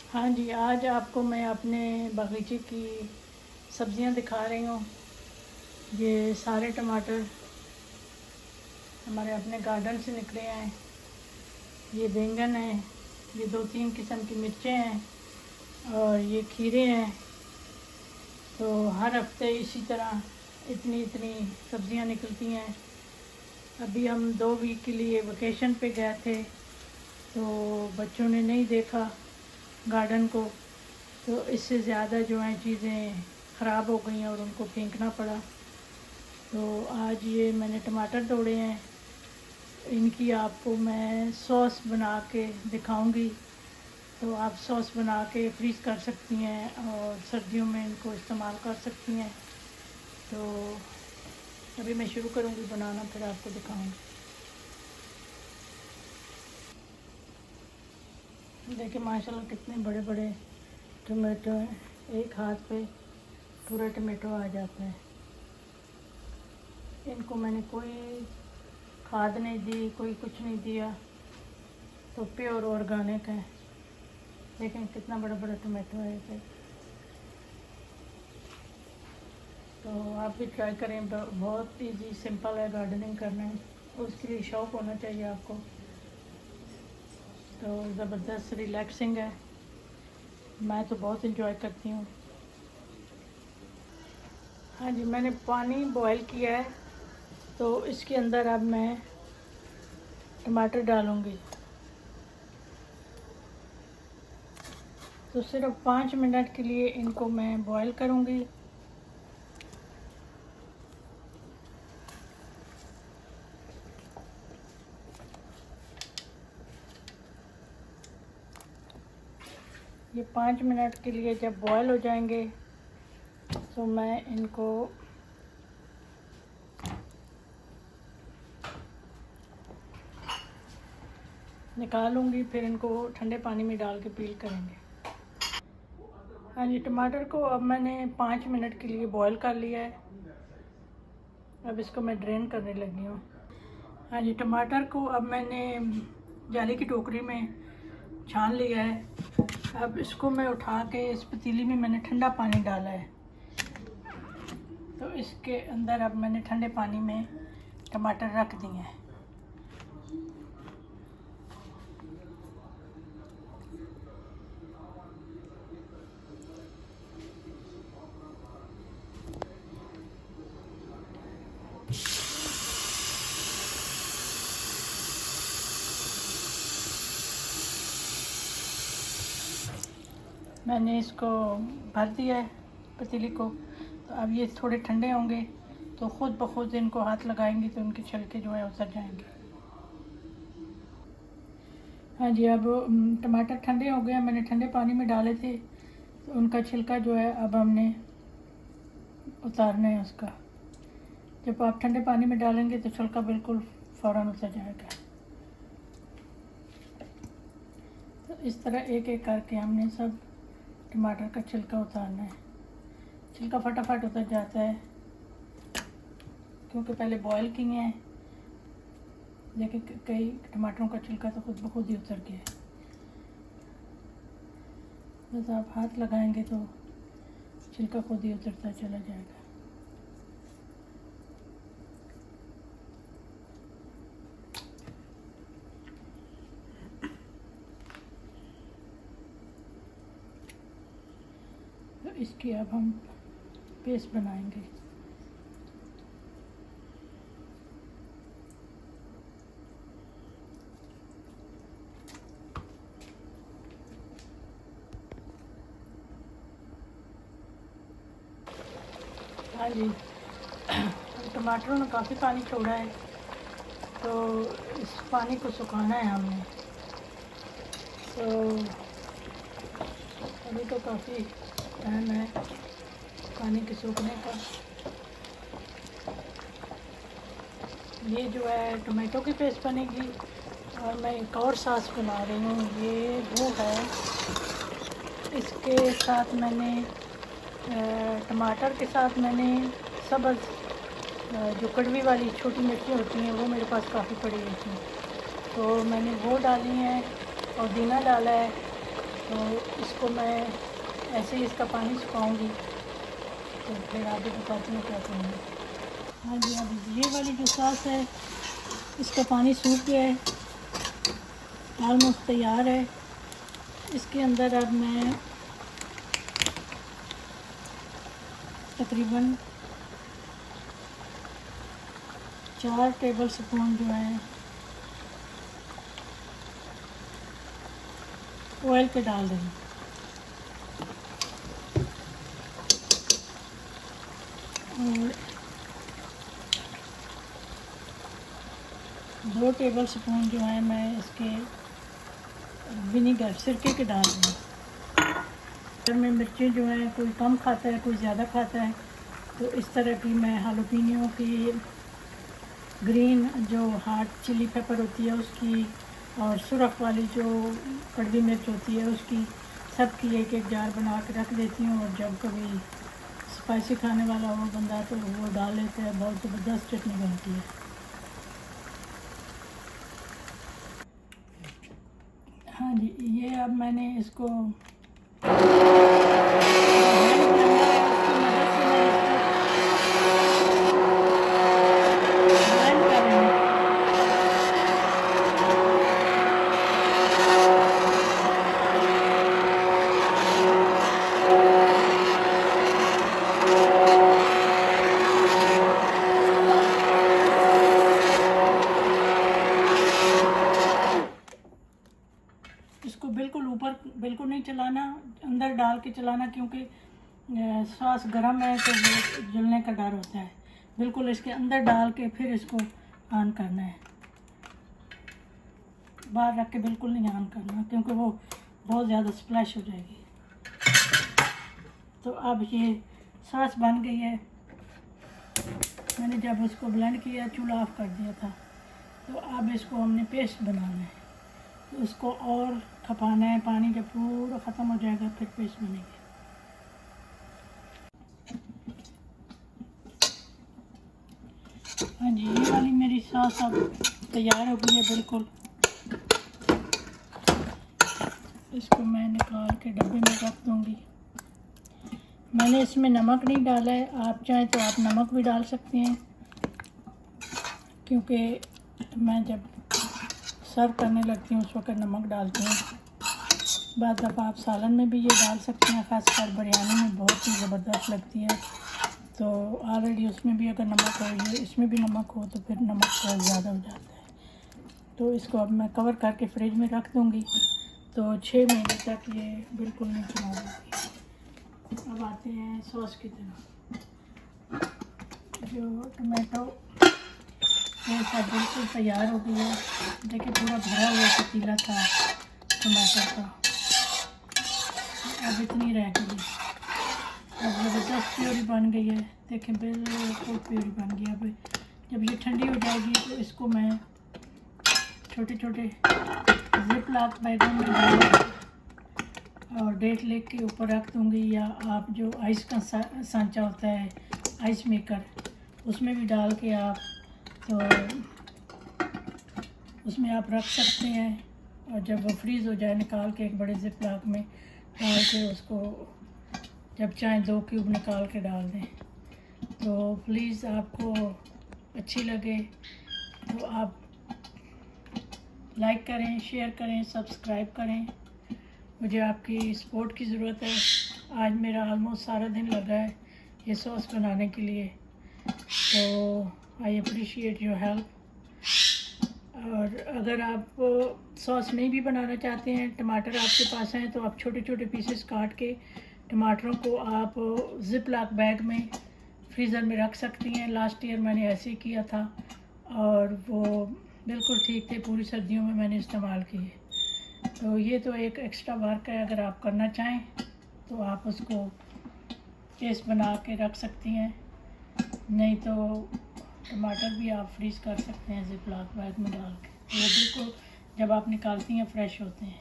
हाँ जी, आज आपको मैं अपने बगीचे की सब्ज़ियाँ दिखा रही हूँ। ये सारे टमाटर हमारे अपने गार्डन से निकले हैं। ये बैंगन है, ये 2-3 किस्म की मिर्चें हैं और ये खीरे हैं। तो हर हफ्ते इसी तरह इतनी इतनी सब्ज़ियाँ निकलती हैं। अभी हम 2 वीक के लिए वेकेशन पे गए थे, तो बच्चों ने नहीं देखा गार्डन को, तो इससे ज़्यादा जो हैं चीज़ें ख़राब हो गई हैं और उनको फेंकना पड़ा। तो आज ये मैंने टमाटर तोड़े हैं, इनकी आपको मैं सॉस बना के दिखाऊंगी। तो आप सॉस बना के फ्रीज़ कर सकती हैं और सर्दियों में इनको इस्तेमाल कर सकती हैं। तो अभी मैं शुरू करूंगी बनाना, फिर आपको दिखाऊंगी। देखिए माशाल्लाह कितने बड़े बड़े टमाटो हैं, एक हाथ पे पूरा टमाटो आ जाता है। इनको मैंने कोई खाद नहीं दी, कोई कुछ नहीं दिया, तो प्योर ऑर्गेनिक है। देखें कितना बड़ा बड़ा टमाटो है इसे। तो आप भी ट्राई करें, बहुत इजी सिंपल है गार्डनिंग करना है, उसके लिए शौक़ होना चाहिए आपको। तो ज़बरदस्त रिलैक्सिंग है, मैं तो बहुत इंजॉय करती हूँ। हाँ जी, मैंने पानी बॉयल किया है, तो इसके अंदर अब मैं टमाटर डालूँगी। तो सिर्फ 5 मिनट के लिए इनको मैं बॉयल करूँगी। ये 5 मिनट के लिए जब बॉयल हो जाएंगे, तो मैं इनको निकालूंगी, फिर इनको ठंडे पानी में डाल के पील करेंगे। हाँ जी, टमाटर को अब मैंने 5 मिनट के लिए बॉयल कर लिया है। अब इसको मैं ड्रेन करने लगी हूँ। हाँ जी, टमाटर को अब मैंने जाली की टोकरी में छान लिया है। अब इसको मैं उठा के इस पतीली में मैंने ठंडा पानी डाला है, तो इसके अंदर अब मैंने ठंडे पानी में टमाटर रख दिए हैं। मैंने इसको भर दिया है पतीली को। तो अब ये थोड़े ठंडे होंगे, तो ख़ुद ब खुद इनको हाथ लगाएंगे तो उनके छिलके जो है उतर जाएंगे। हाँ जी, अब टमाटर ठंडे हो गए, मैंने ठंडे पानी में डाले थे, तो उनका छिलका जो है अब हमने उतारना है उसका। जब आप ठंडे पानी में डालेंगे तो छिलका बिल्कुल फ़ौरन उतर जाएगा। तो इस तरह एक एक करके हमने सब टमाटर का छिलका उतारना है। छिलका फटाफट उतर जाता है क्योंकि पहले बॉयल किए हैं। देखिए कई टमाटरों का छिलका तो खुद ब खुद ही उतर गया है। बस आप हाथ लगाएंगे तो छिलका खुद ही उतरता चला जाएगा। तो इसकी अब हम पेस्ट बनाएंगे। हाँ जी, टमाटरों ने काफ़ी पानी छोड़ा है, तो इस पानी को सुखाना है हमने। तो अभी तो काफ़ी टाइम है पानी के सूखने का। ये जो है टमाटो की पेस्ट बनेगी, और मैं एक और सॉस बना रही हूँ। ये वो है, इसके साथ मैंने टमाटर के साथ मैंने सब्ज़ जो कड़वी वाली छोटी मिर्ची होती हैं, वो मेरे पास काफ़ी पड़ी हुई थी, तो मैंने वो डाली हैं। पुदीना डाला है, तो इसको मैं ऐसे ही इसका पानी सुखाऊंगी, तो फिर आगे बताती हूँ क्या करूँगी। हाँ जी, अभी ये वाली जो सॉस है इसका पानी सूख गया है, ऑलमोस्ट तैयार है। इसके अंदर अब मैं तकरीबन 4 टेबल स्पून जो है ऑयल के डाल देंगे। और 2 टेबल स्पून जो है मैं इसके विनीगर सिरके के डाल दूँगी। घर में मिर्चें जो हैं कोई कम खाता है कोई ज़्यादा खाता है, तो इस तरह की मैं हालोपीनियो की ग्रीन जो हार्ड चिली पेपर होती है उसकी, और सुरख वाली जो कड़वी मिर्च होती है उसकी, सब की एक एक जार बना के रख देती हूँ। और जब कभी स्पाइसी खाने वाला हो बंदा तो वो डाल लेते हैं, बहुत ज़बरदस्त चटनी बनती है। हाँ जी, ये अब मैंने इसको इसको बिल्कुल ऊपर बिल्कुल नहीं चलाना, अंदर डाल के चलाना, क्योंकि सॉस गर्म है तो वो जलने का डर होता है। बिल्कुल इसके अंदर डाल के फिर इसको ऑन करना है, बाहर रख के बिल्कुल नहीं ऑन करना, क्योंकि वो बहुत ज़्यादा स्प्लैश हो जाएगी। तो अब ये सॉस बन गई है। मैंने जब उसको ब्लेंड किया चूल्हा ऑफ कर दिया था। तो अब इसको हमने पेस्ट बनाना है, तो उसको और खपाना है। पानी जब पूरा ख़त्म हो जाएगा फिर पेस्ट बनेगी। हाँ जी, ये वाली मेरी सॉस अब तैयार हो गई है बिल्कुल। इसको मैं निकाल के डब्बे में रख दूँगी। मैंने इसमें नमक नहीं डाला है, आप चाहें तो आप नमक भी डाल सकते हैं, क्योंकि मैं जब सर्व करने लगती हूँ उस वक्त नमक डालती हूँ। बाद दफ़ा आप सालन में भी ये डाल सकते हैं, ख़ासकर बिरयानी में बहुत ही ज़बरदस्त लगती है। तो ऑलरेडी उसमें भी अगर नमक हो, ये इसमें भी नमक हो, तो फिर नमक बहुत ज़्यादा हो जाता है। तो इसको अब मैं कवर करके फ्रिज में रख दूँगी, तो 6 महीने तक ये बिल्कुल नहीं खराब होगी। अब आते हैं सॉस की तरफ। जो टमाटो ये सब बिल्कुल तैयार हो गई है। देखिए पूरा भरा हुआ पतीला था टमाटर का, अब इतनी रह गई। अब ज़बरदस्त प्यूरी बन गई है। देखें बिल्कुल प्यूरी बन गई। अब जब ये ठंडी हो जाएगी तो इसको मैं छोटे छोटे जिप लॉक बैगों में डाल और डेट लेग के ऊपर रख दूँगी, या आप जो आइस का सांचा होता है आइस मेकर, उसमें भी डाल के आप तो उसमें आप रख सकते हैं। और जब वो फ्रीज़ हो जाए निकाल के एक बड़े जिप लॉक में डाल के उसको जब चाहें 2 क्यूब निकाल के डाल दें। तो प्लीज़ आपको अच्छी लगे तो आप लाइक करें, शेयर करें, सब्सक्राइब करें। मुझे आपकी सपोर्ट की ज़रूरत है। आज मेरा ऑलमोस्ट सारा दिन लगा है ये सॉस बनाने के लिए, तो आई अप्रिशिएट योर हेल्प। और अगर आप सॉस नहीं भी बनाना चाहते हैं, टमाटर आपके पास हैं, तो आप छोटे छोटे पीसेस काट के टमाटरों को आप जिप लॉक बैग में फ्रीज़र में रख सकती हैं। लास्ट ईयर मैंने ऐसे ही किया था और वो बिल्कुल ठीक थे। पूरी सर्दियों में मैंने इस्तेमाल किए। तो ये तो एक एक्स्ट्रा वर्क है, अगर आप करना चाहें तो आप उसको पेस्ट बना के रख सकती हैं। नहीं तो टमाटर भी आप फ्रीज़ कर सकते हैं जिप लॉक बैग में डाल के। वो बिल्कुल जब आप निकालती हैं फ्रेश होते हैं।